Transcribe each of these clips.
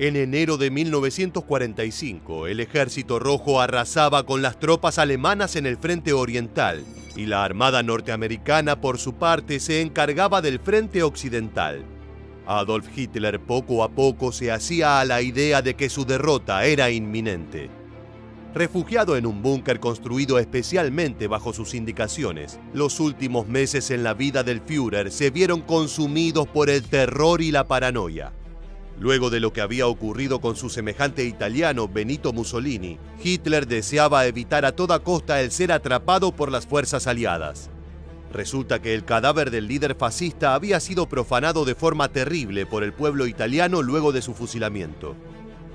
En enero de 1945, el Ejército Rojo arrasaba con las tropas alemanas en el frente oriental y la Armada norteamericana, por su parte, se encargaba del frente occidental. Adolf Hitler poco a poco se hacía a la idea de que su derrota era inminente. Refugiado en un búnker construido especialmente bajo sus indicaciones, los últimos meses en la vida del Führer se vieron consumidos por el terror y la paranoia. Luego de lo que había ocurrido con su semejante italiano Benito Mussolini, Hitler deseaba evitar a toda costa el ser atrapado por las fuerzas aliadas. Resulta que el cadáver del líder fascista había sido profanado de forma terrible por el pueblo italiano luego de su fusilamiento.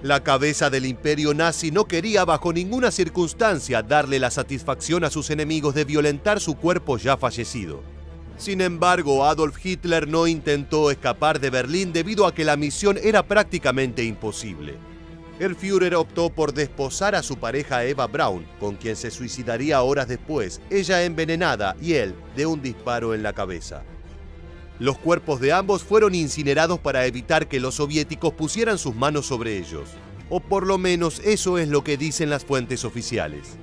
La cabeza del imperio nazi no quería bajo ninguna circunstancia darle la satisfacción a sus enemigos de violentar su cuerpo ya fallecido. Sin embargo, Adolf Hitler no intentó escapar de Berlín debido a que la misión era prácticamente imposible. El Führer optó por desposar a su pareja Eva Braun, con quien se suicidaría horas después, ella envenenada y él de un disparo en la cabeza. Los cuerpos de ambos fueron incinerados para evitar que los soviéticos pusieran sus manos sobre ellos. O por lo menos eso es lo que dicen las fuentes oficiales.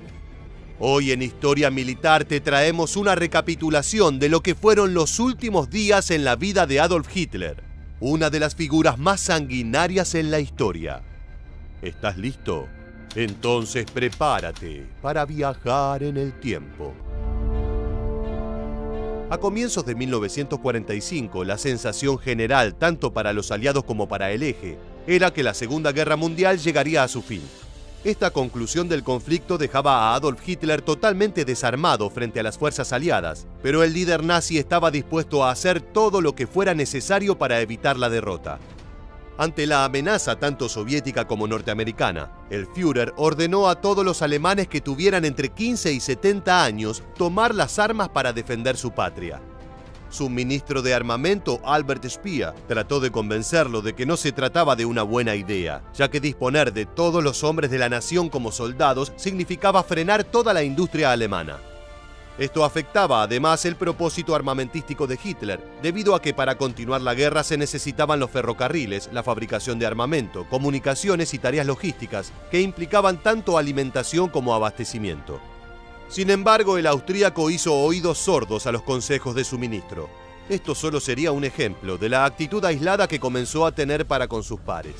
Hoy en Historia Militar te traemos una recapitulación de lo que fueron los últimos días en la vida de Adolf Hitler, una de las figuras más sanguinarias en la historia. ¿Estás listo? Entonces prepárate para viajar en el tiempo. A comienzos de 1945, la sensación general, tanto para los aliados como para el eje, era que la Segunda Guerra Mundial llegaría a su fin. Esta conclusión del conflicto dejaba a Adolf Hitler totalmente desarmado frente a las fuerzas aliadas, pero el líder nazi estaba dispuesto a hacer todo lo que fuera necesario para evitar la derrota. Ante la amenaza tanto soviética como norteamericana, el Führer ordenó a todos los alemanes que tuvieran entre 15 y 70 años tomar las armas para defender su patria. Su ministro de Armamento, Albert Speer, trató de convencerlo de que no se trataba de una buena idea, ya que disponer de todos los hombres de la nación como soldados significaba frenar toda la industria alemana. Esto afectaba además el propósito armamentístico de Hitler, debido a que para continuar la guerra se necesitaban los ferrocarriles, la fabricación de armamento, comunicaciones y tareas logísticas que implicaban tanto alimentación como abastecimiento. Sin embargo, el austríaco hizo oídos sordos a los consejos de su ministro. Esto solo sería un ejemplo de la actitud aislada que comenzó a tener para con sus pares.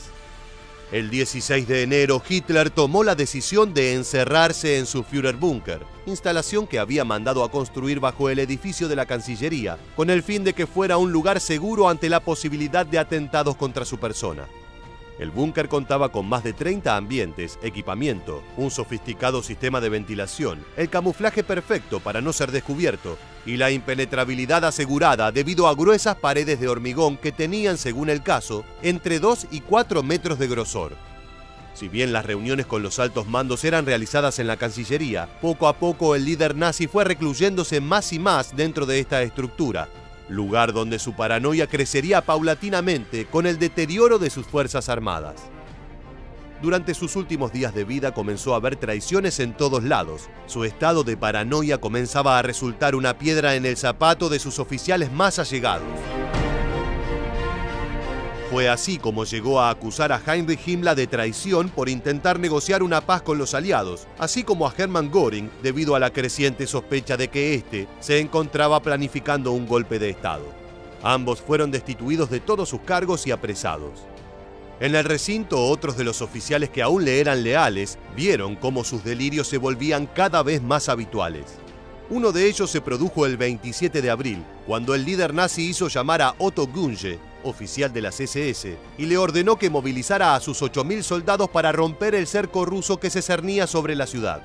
El 16 de enero, Hitler tomó la decisión de encerrarse en su Führerbunker, instalación que había mandado a construir bajo el edificio de la Cancillería, con el fin de que fuera un lugar seguro ante la posibilidad de atentados contra su persona. El búnker contaba con más de 30 ambientes, equipamiento, un sofisticado sistema de ventilación, el camuflaje perfecto para no ser descubierto y la impenetrabilidad asegurada debido a gruesas paredes de hormigón que tenían, según el caso, entre 2 y 4 metros de grosor. Si bien las reuniones con los altos mandos eran realizadas en la Cancillería, poco a poco el líder nazi fue recluyéndose más y más dentro de esta estructura, lugar donde su paranoia crecería paulatinamente con el deterioro de sus fuerzas armadas. Durante sus últimos días de vida comenzó a haber traiciones en todos lados. Su estado de paranoia comenzaba a resultar una piedra en el zapato de sus oficiales más allegados. Fue así como llegó a acusar a Heinrich Himmler de traición por intentar negociar una paz con los aliados, así como a Hermann Göring debido a la creciente sospecha de que éste se encontraba planificando un golpe de Estado. Ambos fueron destituidos de todos sus cargos y apresados. En el recinto, otros de los oficiales que aún le eran leales vieron cómo sus delirios se volvían cada vez más habituales. Uno de ellos se produjo el 27 de abril, cuando el líder nazi hizo llamar a Otto Gunge, oficial de las SS, y le ordenó que movilizara a sus 8.000 soldados para romper el cerco ruso que se cernía sobre la ciudad.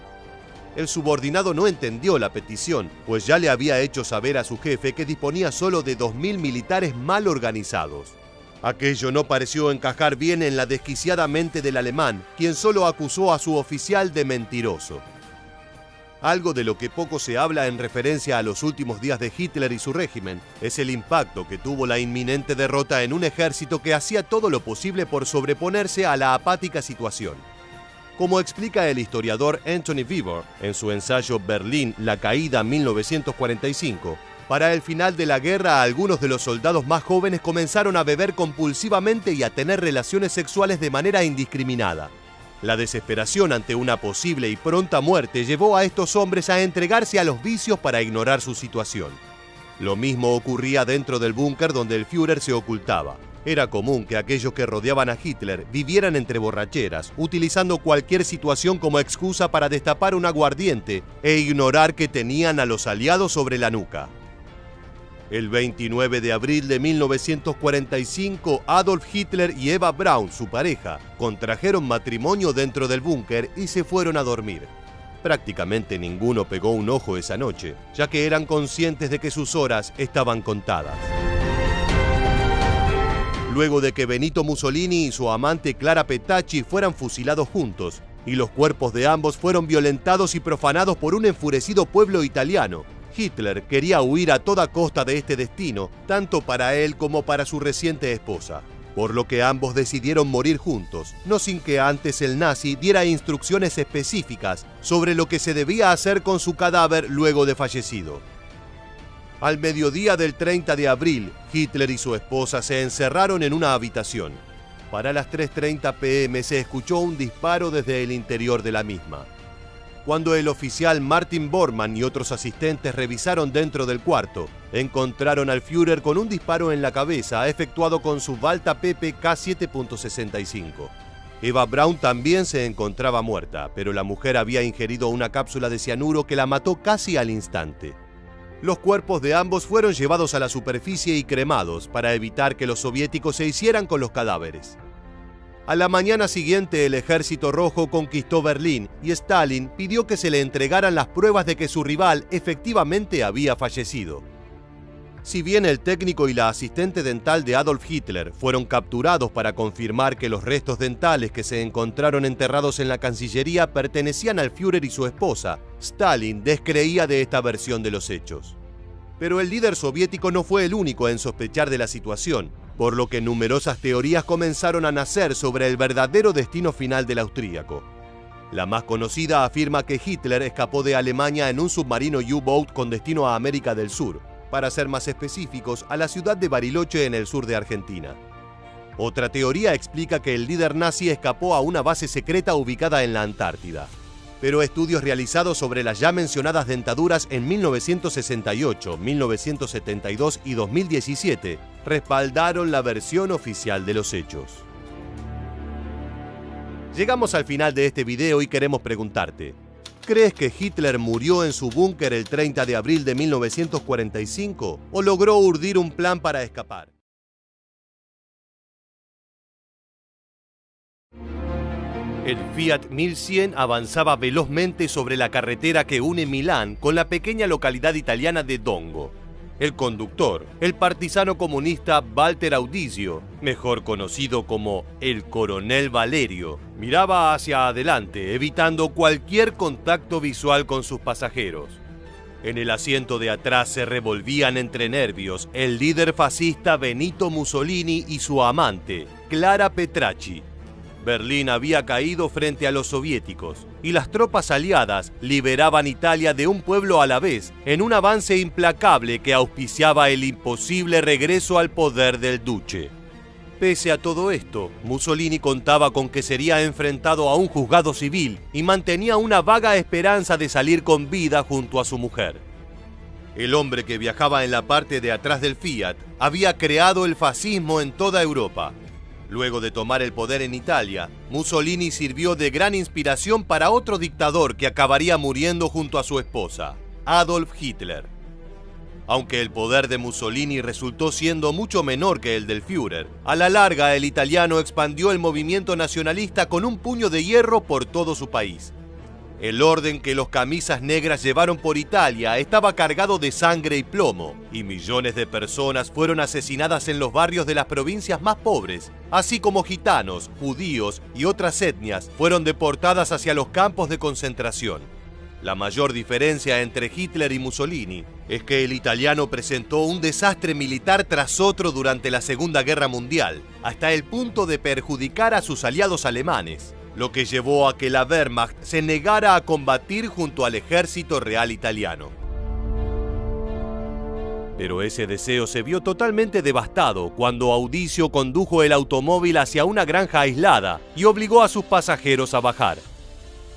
El subordinado no entendió la petición, pues ya le había hecho saber a su jefe que disponía solo de 2.000 militares mal organizados. Aquello no pareció encajar bien en la desquiciada mente del alemán, quien solo acusó a su oficial de mentiroso. Algo de lo que poco se habla en referencia a los últimos días de Hitler y su régimen es el impacto que tuvo la inminente derrota en un ejército que hacía todo lo posible por sobreponerse a la apática situación. Como explica el historiador Anthony Weber en su ensayo Berlín, la caída 1945, Para el final de la guerra, algunos de los soldados más jóvenes comenzaron a beber compulsivamente y a tener relaciones sexuales de manera indiscriminada. La desesperación ante una posible y pronta muerte llevó a estos hombres a entregarse a los vicios para ignorar su situación. Lo mismo ocurría dentro del búnker donde el Führer se ocultaba. Era común que aquellos que rodeaban a Hitler vivieran entre borracheras, utilizando cualquier situación como excusa para destapar un aguardiente e ignorar que tenían a los aliados sobre la nuca. El 29 de abril de 1945, Adolf Hitler y Eva Braun, su pareja, contrajeron matrimonio dentro del búnker y se fueron a dormir. Prácticamente ninguno pegó un ojo esa noche, ya que eran conscientes de que sus horas estaban contadas. Luego de que Benito Mussolini y su amante Clara Petacci fueran fusilados juntos, y los cuerpos de ambos fueron violentados y profanados por un enfurecido pueblo italiano, Hitler quería huir a toda costa de este destino, tanto para él como para su reciente esposa, por lo que ambos decidieron morir juntos, no sin que antes el nazi diera instrucciones específicas sobre lo que se debía hacer con su cadáver luego de fallecido. Al mediodía del 30 de abril, Hitler y su esposa se encerraron en una habitación. Para las 3:30 p.m. se escuchó un disparo desde el interior de la misma. Cuando el oficial Martin Bormann y otros asistentes revisaron dentro del cuarto, encontraron al Führer con un disparo en la cabeza efectuado con su Walther PPK 7.65. Eva Braun también se encontraba muerta, pero la mujer había ingerido una cápsula de cianuro que la mató casi al instante. Los cuerpos de ambos fueron llevados a la superficie y cremados para evitar que los soviéticos se hicieran con los cadáveres. A la mañana siguiente, el Ejército Rojo conquistó Berlín y Stalin pidió que se le entregaran las pruebas de que su rival efectivamente había fallecido. Si bien el técnico y la asistente dental de Adolf Hitler fueron capturados para confirmar que los restos dentales que se encontraron enterrados en la Cancillería pertenecían al Führer y su esposa, Stalin descreía de esta versión de los hechos. Pero el líder soviético no fue el único en sospechar de la situación, por lo que numerosas teorías comenzaron a nacer sobre el verdadero destino final del austríaco. La más conocida afirma que Hitler escapó de Alemania en un submarino U-Boat con destino a América del Sur, para ser más específicos, a la ciudad de Bariloche en el sur de Argentina. Otra teoría explica que el líder nazi escapó a una base secreta ubicada en la Antártida. Pero estudios realizados sobre las ya mencionadas dentaduras en 1968, 1972 y 2017 respaldaron la versión oficial de los hechos. Llegamos al final de este video y queremos preguntarte: ¿crees que Hitler murió en su búnker el 30 de abril de 1945 o logró urdir un plan para escapar? El Fiat 1100 avanzaba velozmente sobre la carretera que une Milán con la pequeña localidad italiana de Dongo. El conductor, el partisano comunista Walter Audisio, mejor conocido como el Coronel Valerio, miraba hacia adelante, evitando cualquier contacto visual con sus pasajeros. En el asiento de atrás se revolvían entre nervios el líder fascista Benito Mussolini y su amante, Clara Petacci. Berlín había caído frente a los soviéticos y las tropas aliadas liberaban Italia de un pueblo a la vez en un avance implacable que auspiciaba el imposible regreso al poder del duce. Pese a todo esto, Mussolini contaba con que sería enfrentado a un juzgado civil y mantenía una vaga esperanza de salir con vida junto a su mujer. El hombre que viajaba en la parte de atrás del Fiat había creado el fascismo en toda Europa. Luego de tomar el poder en Italia, Mussolini sirvió de gran inspiración para otro dictador que acabaría muriendo junto a su esposa, Adolf Hitler. Aunque el poder de Mussolini resultó siendo mucho menor que el del Führer, a la larga el italiano expandió el movimiento nacionalista con un puño de hierro por todo su país. El orden que los camisas negras llevaron por Italia estaba cargado de sangre y plomo, y millones de personas fueron asesinadas en los barrios de las provincias más pobres, así como gitanos, judíos y otras etnias fueron deportadas hacia los campos de concentración. La mayor diferencia entre Hitler y Mussolini es que el italiano presentó un desastre militar tras otro durante la Segunda Guerra Mundial, hasta el punto de perjudicar a sus aliados alemanes, lo que llevó a que la Wehrmacht se negara a combatir junto al ejército real italiano. Pero ese deseo se vio totalmente devastado cuando Audicio condujo el automóvil hacia una granja aislada y obligó a sus pasajeros a bajar.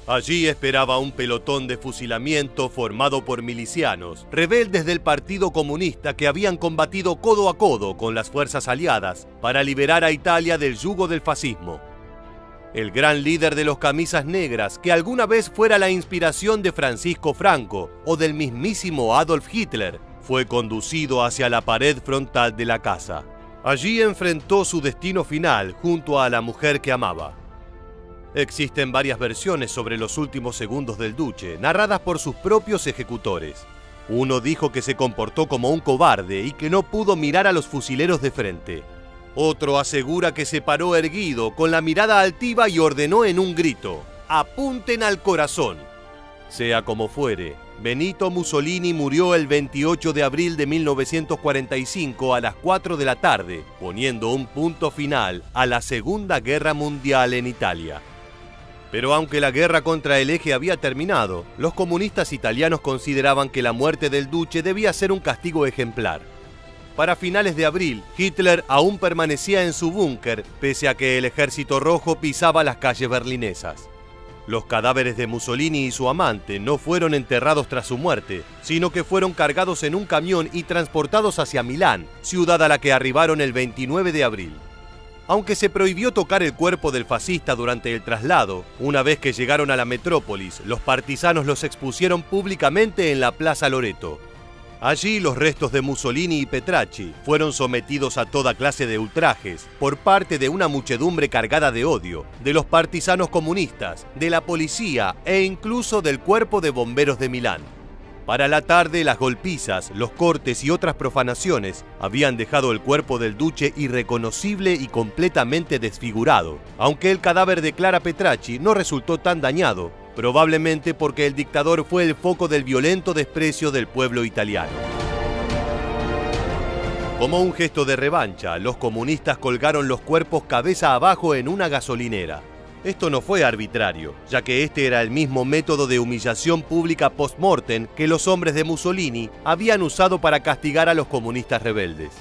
Allí esperaba un pelotón de fusilamiento formado por milicianos, rebeldes del Partido Comunista que habían combatido codo a codo con las fuerzas aliadas para liberar a Italia del yugo del fascismo. El gran líder de los camisas negras, que alguna vez fuera la inspiración de Francisco Franco o del mismísimo Adolf Hitler, fue conducido hacia la pared frontal de la casa. Allí enfrentó su destino final junto a la mujer que amaba. Existen varias versiones sobre los últimos segundos del duce, narradas por sus propios ejecutores. Uno dijo que se comportó como un cobarde y que no pudo mirar a los fusileros de frente. Otro asegura que se paró erguido, con la mirada altiva y ordenó en un grito: ¡apunten al corazón! Sea como fuere, Benito Mussolini murió el 28 de abril de 1945 a las 4 de la tarde, poniendo un punto final a la Segunda Guerra Mundial en Italia. Pero aunque la guerra contra el eje había terminado, los comunistas italianos consideraban que la muerte del duce debía ser un castigo ejemplar. Para finales de abril, Hitler aún permanecía en su búnker, pese a que el Ejército Rojo pisaba las calles berlinesas. Los cadáveres de Mussolini y su amante no fueron enterrados tras su muerte, sino que fueron cargados en un camión y transportados hacia Milán, ciudad a la que arribaron el 29 de abril. Aunque se prohibió tocar el cuerpo del fascista durante el traslado, una vez que llegaron a la metrópolis, los partisanos los expusieron públicamente en la Plaza Loreto. Allí los restos de Mussolini y Petracci fueron sometidos a toda clase de ultrajes por parte de una muchedumbre cargada de odio, de los partisanos comunistas, de la policía e incluso del cuerpo de bomberos de Milán. Para la tarde, las golpizas, los cortes y otras profanaciones habían dejado el cuerpo del duce irreconocible y completamente desfigurado, aunque el cadáver de Clara Petracci no resultó tan dañado, probablemente porque el dictador fue el foco del violento desprecio del pueblo italiano. Como un gesto de revancha, los comunistas colgaron los cuerpos cabeza abajo en una gasolinera. Esto no fue arbitrario, ya que este era el mismo método de humillación pública post-mortem que los hombres de Mussolini habían usado para castigar a los comunistas rebeldes.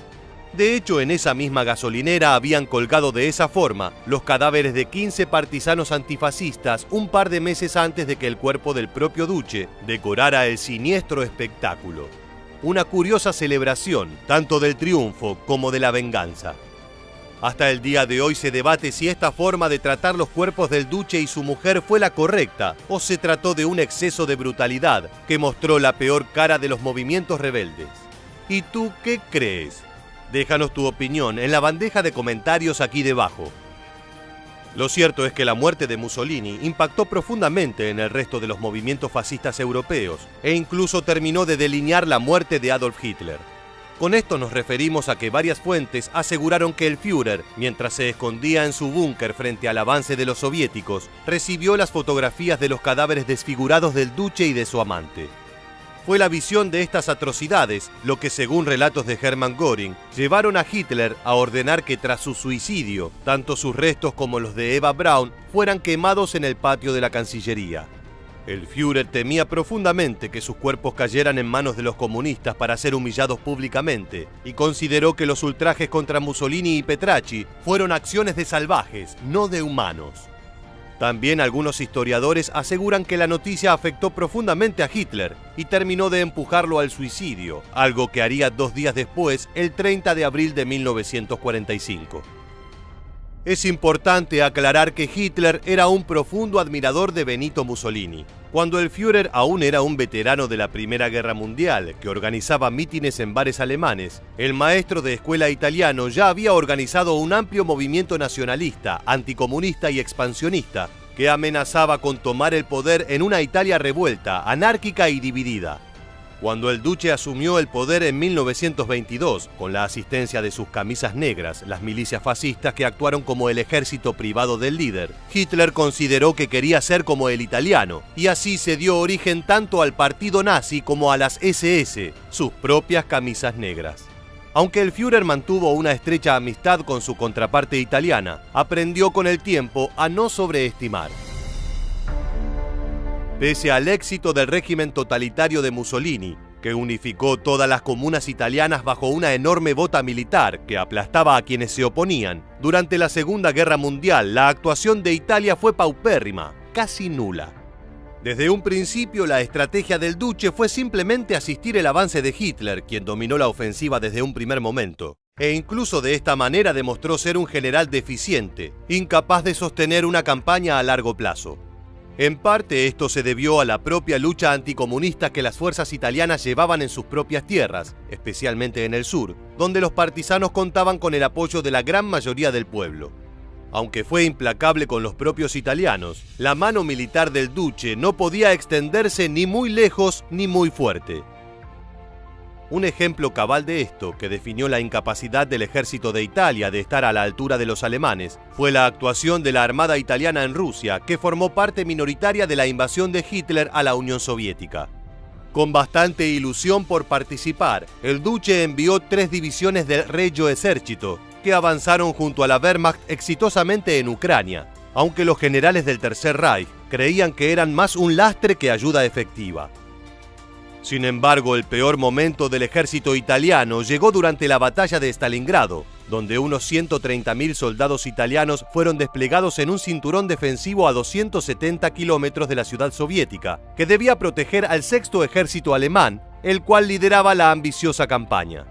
De hecho, en esa misma gasolinera habían colgado de esa forma los cadáveres de 15 partisanos antifascistas un par de meses antes de que el cuerpo del propio duce decorara el siniestro espectáculo. Una curiosa celebración, tanto del triunfo como de la venganza. Hasta el día de hoy se debate si esta forma de tratar los cuerpos del duce y su mujer fue la correcta o se trató de un exceso de brutalidad que mostró la peor cara de los movimientos rebeldes. ¿Y tú qué crees? Déjanos tu opinión en la bandeja de comentarios aquí debajo. Lo cierto es que la muerte de Mussolini impactó profundamente en el resto de los movimientos fascistas europeos e incluso terminó de delinear la muerte de Adolf Hitler. Con esto nos referimos a que varias fuentes aseguraron que el Führer, mientras se escondía en su búnker frente al avance de los soviéticos, recibió las fotografías de los cadáveres desfigurados del duce y de su amante. Fue la visión de estas atrocidades lo que, según relatos de Hermann Göring, llevaron a Hitler a ordenar que tras su suicidio, tanto sus restos como los de Eva Braun fueran quemados en el patio de la Cancillería. El Führer temía profundamente que sus cuerpos cayeran en manos de los comunistas para ser humillados públicamente y consideró que los ultrajes contra Mussolini y Petracci fueron acciones de salvajes, no de humanos. También algunos historiadores aseguran que la noticia afectó profundamente a Hitler y terminó de empujarlo al suicidio, algo que haría 2 días después, el 30 de abril de 1945. Es importante aclarar que Hitler era un profundo admirador de Benito Mussolini. Cuando el Führer aún era un veterano de la Primera Guerra Mundial, que organizaba mítines en bares alemanes, el maestro de escuela italiano ya había organizado un amplio movimiento nacionalista, anticomunista y expansionista, que amenazaba con tomar el poder en una Italia revuelta, anárquica y dividida. Cuando el duce asumió el poder en 1922, con la asistencia de sus camisas negras, las milicias fascistas que actuaron como el ejército privado del líder, Hitler consideró que quería ser como el italiano, y así se dio origen tanto al partido nazi como a las SS, sus propias camisas negras. Aunque el Führer mantuvo una estrecha amistad con su contraparte italiana, aprendió con el tiempo a no sobreestimar. Pese al éxito del régimen totalitario de Mussolini, que unificó todas las comunas italianas bajo una enorme bota militar que aplastaba a quienes se oponían. Durante la Segunda Guerra Mundial, la actuación de Italia fue paupérrima, casi nula. Desde un principio, la estrategia del Duce fue simplemente asistir el avance de Hitler, quien dominó la ofensiva desde un primer momento. E incluso de esta manera demostró ser un general deficiente, incapaz de sostener una campaña a largo plazo. En parte esto se debió a la propia lucha anticomunista que las fuerzas italianas llevaban en sus propias tierras, especialmente en el sur, donde los partisanos contaban con el apoyo de la gran mayoría del pueblo. Aunque fue implacable con los propios italianos, la mano militar del Duce no podía extenderse ni muy lejos ni muy fuerte. Un ejemplo cabal de esto, que definió la incapacidad del ejército de Italia de estar a la altura de los alemanes, fue la actuación de la Armada italiana en Rusia, que formó parte minoritaria de la invasión de Hitler a la Unión Soviética. Con bastante ilusión por participar, el Duce envió 3 divisiones del Regio Esercito, que avanzaron junto a la Wehrmacht exitosamente en Ucrania, aunque los generales del Tercer Reich creían que eran más un lastre que ayuda efectiva. Sin embargo, el peor momento del ejército italiano llegó durante la batalla de Stalingrado, donde unos 130.000 soldados italianos fueron desplegados en un cinturón defensivo a 270 kilómetros de la ciudad soviética, que debía proteger al sexto ejército alemán, el cual lideraba la ambiciosa campaña.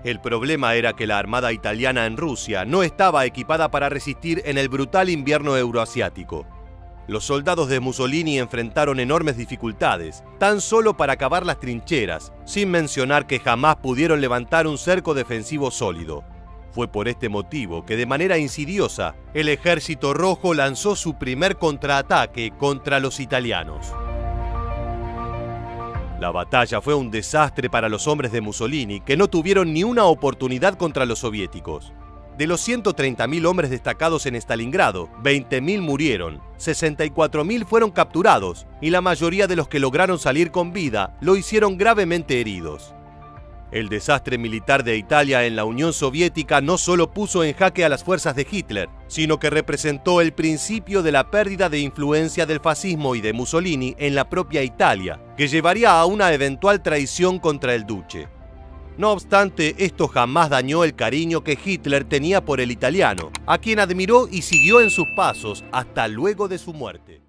El problema era que la armada italiana en Rusia no estaba equipada para resistir en el brutal invierno euroasiático. Los soldados de Mussolini enfrentaron enormes dificultades, tan solo para cavar las trincheras, sin mencionar que jamás pudieron levantar un cerco defensivo sólido. Fue por este motivo que de manera insidiosa, el Ejército Rojo lanzó su primer contraataque contra los italianos. La batalla fue un desastre para los hombres de Mussolini, que no tuvieron ni una oportunidad contra los soviéticos. De los 130.000 hombres destacados en Stalingrado, 20.000 murieron, 64.000 fueron capturados y la mayoría de los que lograron salir con vida lo hicieron gravemente heridos. El desastre militar de Italia en la Unión Soviética no solo puso en jaque a las fuerzas de Hitler, sino que representó el principio de la pérdida de influencia del fascismo y de Mussolini en la propia Italia, que llevaría a una eventual traición contra el Duce. No obstante, esto jamás dañó el cariño que Hitler tenía por el italiano, a quien admiró y siguió en sus pasos hasta luego de su muerte.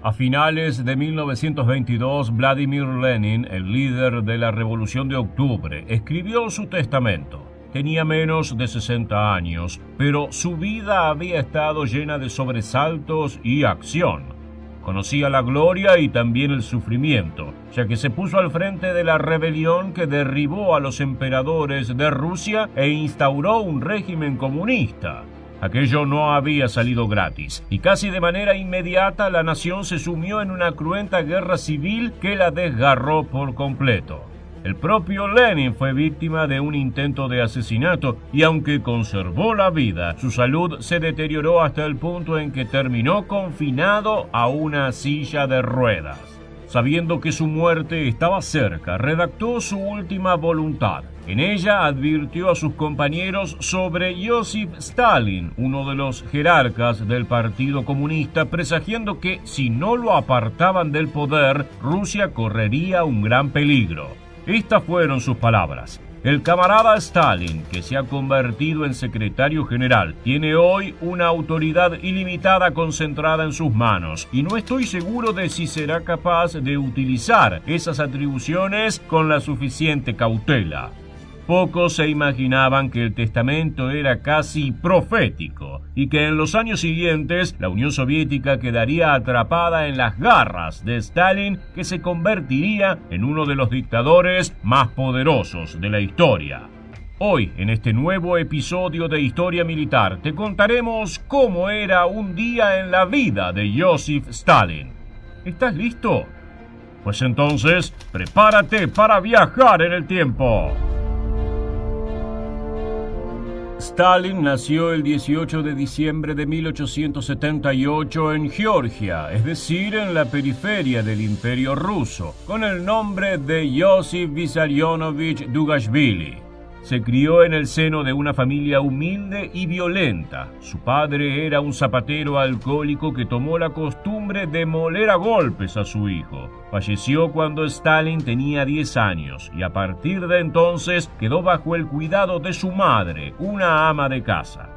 A finales de 1922, Vladimir Lenin, el líder de la Revolución de Octubre, escribió su testamento. Tenía menos de 60 años, pero su vida había estado llena de sobresaltos y acción. Conocía la gloria y también el sufrimiento, ya que se puso al frente de la rebelión que derribó a los emperadores de Rusia e instauró un régimen comunista. Aquello no había salido gratis, y casi de manera inmediata la nación se sumió en una cruenta guerra civil que la desgarró por completo. El propio Lenin fue víctima de un intento de asesinato y aunque conservó la vida, su salud se deterioró hasta el punto en que terminó confinado a una silla de ruedas. Sabiendo que su muerte estaba cerca, redactó su última voluntad. En ella advirtió a sus compañeros sobre Joseph Stalin, uno de los jerarcas del Partido Comunista, presagiando que si no lo apartaban del poder, Rusia correría un gran peligro. Estas fueron sus palabras. El camarada Stalin, que se ha convertido en secretario general, tiene hoy una autoridad ilimitada concentrada en sus manos, y no estoy seguro de si será capaz de utilizar esas atribuciones con la suficiente cautela. Pocos se imaginaban que el testamento era casi profético y que en los años siguientes la Unión Soviética quedaría atrapada en las garras de Stalin, que se convertiría en uno de los dictadores más poderosos de la historia. Hoy, en este nuevo episodio de Historia Militar, te contaremos cómo era un día en la vida de Joseph Stalin. ¿Estás listo? Pues entonces, prepárate para viajar en el tiempo. Stalin nació el 18 de diciembre de 1878 en Georgia, es decir, en la periferia del Imperio Ruso, con el nombre de Josip Vissarionovich Dugashvili. Se crió en el seno de una familia humilde y violenta. Su padre era un zapatero alcohólico que tomó la costumbre de moler a golpes a su hijo. Falleció cuando Stalin tenía 10 años y a partir de entonces quedó bajo el cuidado de su madre, una ama de casa.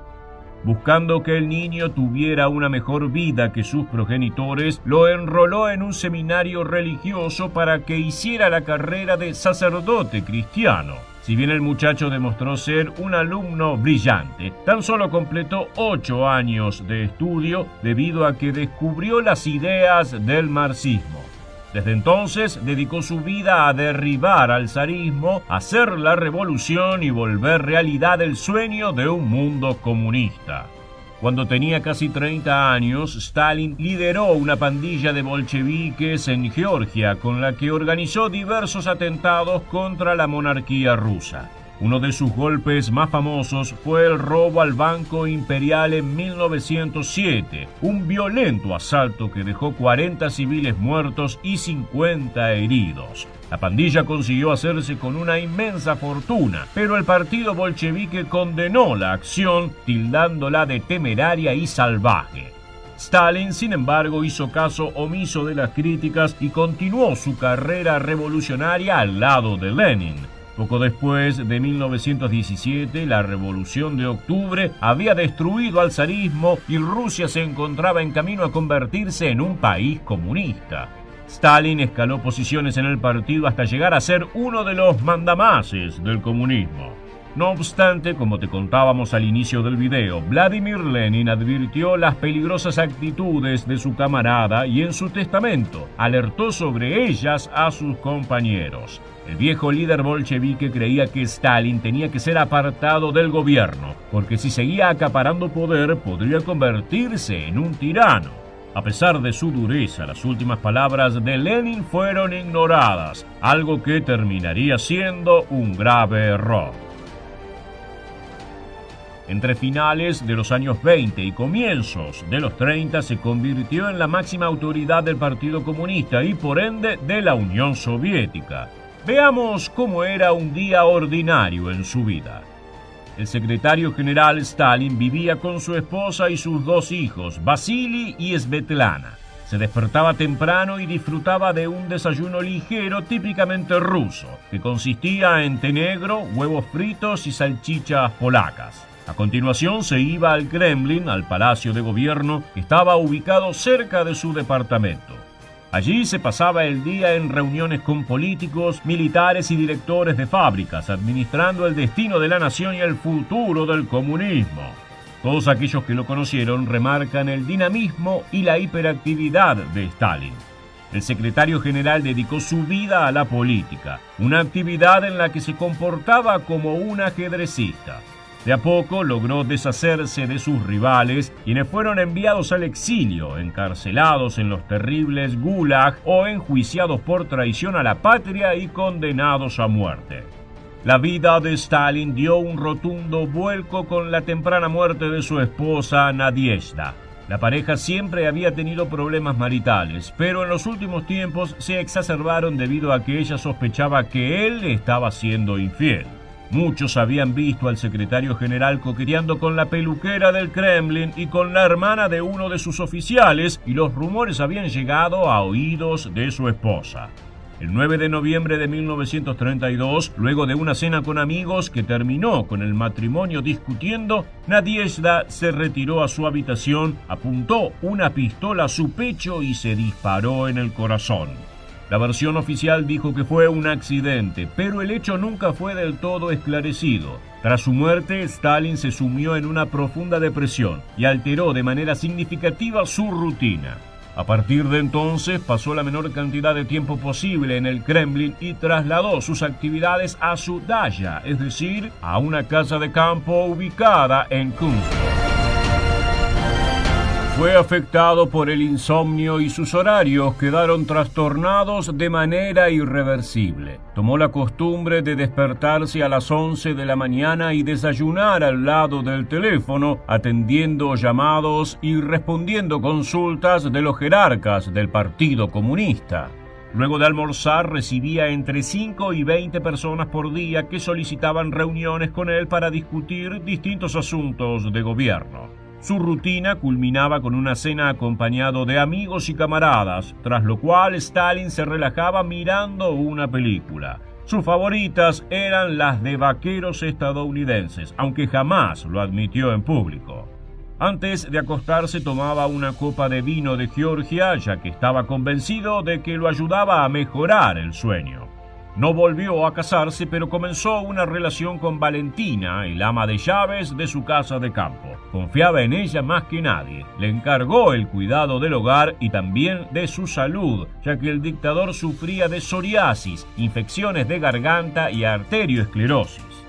Buscando que el niño tuviera una mejor vida que sus progenitores, lo enroló en un seminario religioso para que hiciera la carrera de sacerdote cristiano. Si bien el muchacho demostró ser un alumno brillante, tan solo completó 8 años de estudio debido a que descubrió las ideas del marxismo. Desde entonces dedicó su vida a derribar al zarismo, hacer la revolución y volver realidad el sueño de un mundo comunista. Cuando tenía casi 30 años, Stalin lideró una pandilla de bolcheviques en Georgia con la que organizó diversos atentados contra la monarquía rusa. Uno de sus golpes más famosos fue el robo al Banco Imperial en 1907, un violento asalto que dejó 40 civiles muertos y 50 heridos. La pandilla consiguió hacerse con una inmensa fortuna, pero el partido bolchevique condenó la acción, tildándola de temeraria y salvaje. Stalin, sin embargo, hizo caso omiso de las críticas y continuó su carrera revolucionaria al lado de Lenin. Poco después de 1917, la Revolución de Octubre había destruido al zarismo y Rusia se encontraba en camino a convertirse en un país comunista. Stalin escaló posiciones en el partido hasta llegar a ser uno de los mandamases del comunismo. No obstante, como te contábamos al inicio del video, Vladimir Lenin advirtió las peligrosas actitudes de su camarada y en su testamento alertó sobre ellas a sus compañeros. El viejo líder bolchevique creía que Stalin tenía que ser apartado del gobierno, porque si seguía acaparando poder podría convertirse en un tirano. A pesar de su dureza, las últimas palabras de Lenin fueron ignoradas, algo que terminaría siendo un grave error. Entre finales de los años 20 y comienzos de los 30 se convirtió en la máxima autoridad del Partido Comunista y por ende de la Unión Soviética. Veamos cómo era un día ordinario en su vida. El secretario general Stalin vivía con su esposa y sus 2 hijos, Vasily y Svetlana. Se despertaba temprano y disfrutaba de un desayuno ligero típicamente ruso, que consistía en té negro, huevos fritos y salchichas polacas. A continuación se iba al Kremlin, al Palacio de Gobierno, que estaba ubicado cerca de su departamento. Allí se pasaba el día en reuniones con políticos, militares y directores de fábricas, administrando el destino de la nación y el futuro del comunismo. Todos aquellos que lo conocieron remarcan el dinamismo y la hiperactividad de Stalin. El secretario general dedicó su vida a la política, una actividad en la que se comportaba como un ajedrecista. De a poco logró deshacerse de sus rivales, quienes fueron enviados al exilio, encarcelados en los terribles gulag o enjuiciados por traición a la patria y condenados a muerte. La vida de Stalin dio un rotundo vuelco con la temprana muerte de su esposa Nadiezhda. La pareja siempre había tenido problemas maritales, pero en los últimos tiempos se exacerbaron debido a que ella sospechaba que él estaba siendo infiel. Muchos habían visto al secretario general coqueteando con la peluquera del Kremlin y con la hermana de uno de sus oficiales, y los rumores habían llegado a oídos de su esposa. El 9 de noviembre de 1932, luego de una cena con amigos que terminó con el matrimonio discutiendo, Nadiezhda se retiró a su habitación, apuntó una pistola a su pecho y se disparó en el corazón. La versión oficial dijo que fue un accidente, pero el hecho nunca fue del todo esclarecido. Tras su muerte, Stalin se sumió en una profunda depresión y alteró de manera significativa su rutina. A partir de entonces, pasó la menor cantidad de tiempo posible en el Kremlin y trasladó sus actividades a su daya, es decir, a una casa de campo ubicada en Kunsk. Fue afectado por el insomnio y sus horarios quedaron trastornados de manera irreversible. Tomó la costumbre de despertarse a las 11 de la mañana y desayunar al lado del teléfono, atendiendo llamados y respondiendo consultas de los jerarcas del Partido Comunista. Luego de almorzar recibía entre 5 y 20 personas por día que solicitaban reuniones con él para discutir distintos asuntos de gobierno. Su rutina culminaba con una cena acompañado de amigos y camaradas, tras lo cual Stalin se relajaba mirando una película. Sus favoritas eran las de vaqueros estadounidenses, aunque jamás lo admitió en público. Antes de acostarse tomaba una copa de vino de Georgia, ya que estaba convencido de que lo ayudaba a mejorar el sueño. No volvió a casarse, pero comenzó una relación con Valentina, el ama de llaves de su casa de campo. Confiaba en ella más que nadie. Le encargó el cuidado del hogar y también de su salud, ya que el dictador sufría de psoriasis, infecciones de garganta y arterioesclerosis.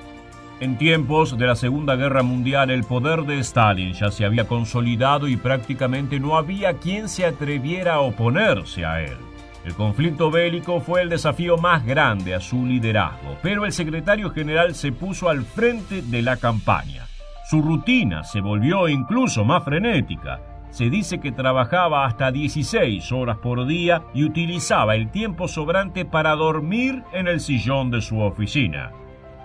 En tiempos de la Segunda Guerra Mundial, el poder de Stalin ya se había consolidado y prácticamente no había quien se atreviera a oponerse a él. El conflicto bélico fue el desafío más grande a su liderazgo, pero el secretario general se puso al frente de la campaña. Su rutina se volvió incluso más frenética. Se dice que trabajaba hasta 16 horas por día y utilizaba el tiempo sobrante para dormir en el sillón de su oficina.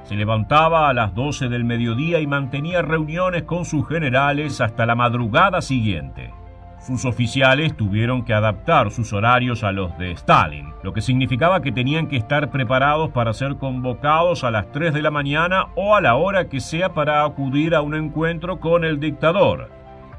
Se levantaba a las 12 del mediodía y mantenía reuniones con sus generales hasta la madrugada siguiente. Sus oficiales tuvieron que adaptar sus horarios a los de Stalin, lo que significaba que tenían que estar preparados para ser convocados a las 3 de la mañana o a la hora que sea para acudir a un encuentro con el dictador.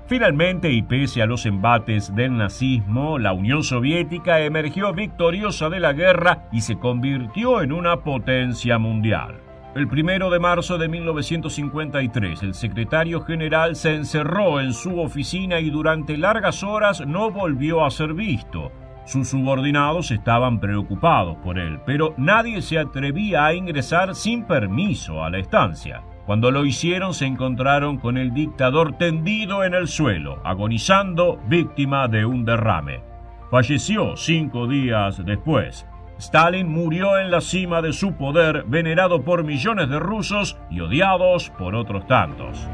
Finalmente, y pese a los embates del nazismo, la Unión Soviética emergió victoriosa de la guerra y se convirtió en una potencia mundial. El 1 de marzo de 1953, el secretario general se encerró en su oficina y durante largas horas no volvió a ser visto. Sus subordinados estaban preocupados por él, pero nadie se atrevía a ingresar sin permiso a la estancia. Cuando lo hicieron, se encontraron con el dictador tendido en el suelo, agonizando, víctima de un derrame. Falleció 5 días después. Stalin murió en la cima de su poder, venerado por millones de rusos y odiados por otros tantos.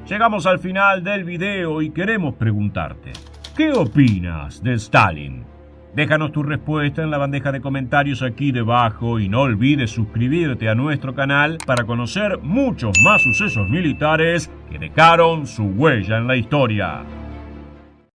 Llegamos al final del video y queremos preguntarte, ¿qué opinas de Stalin? Déjanos tu respuesta en la bandeja de comentarios aquí debajo y no olvides suscribirte a nuestro canal para conocer muchos más sucesos militares que dejaron su huella en la historia.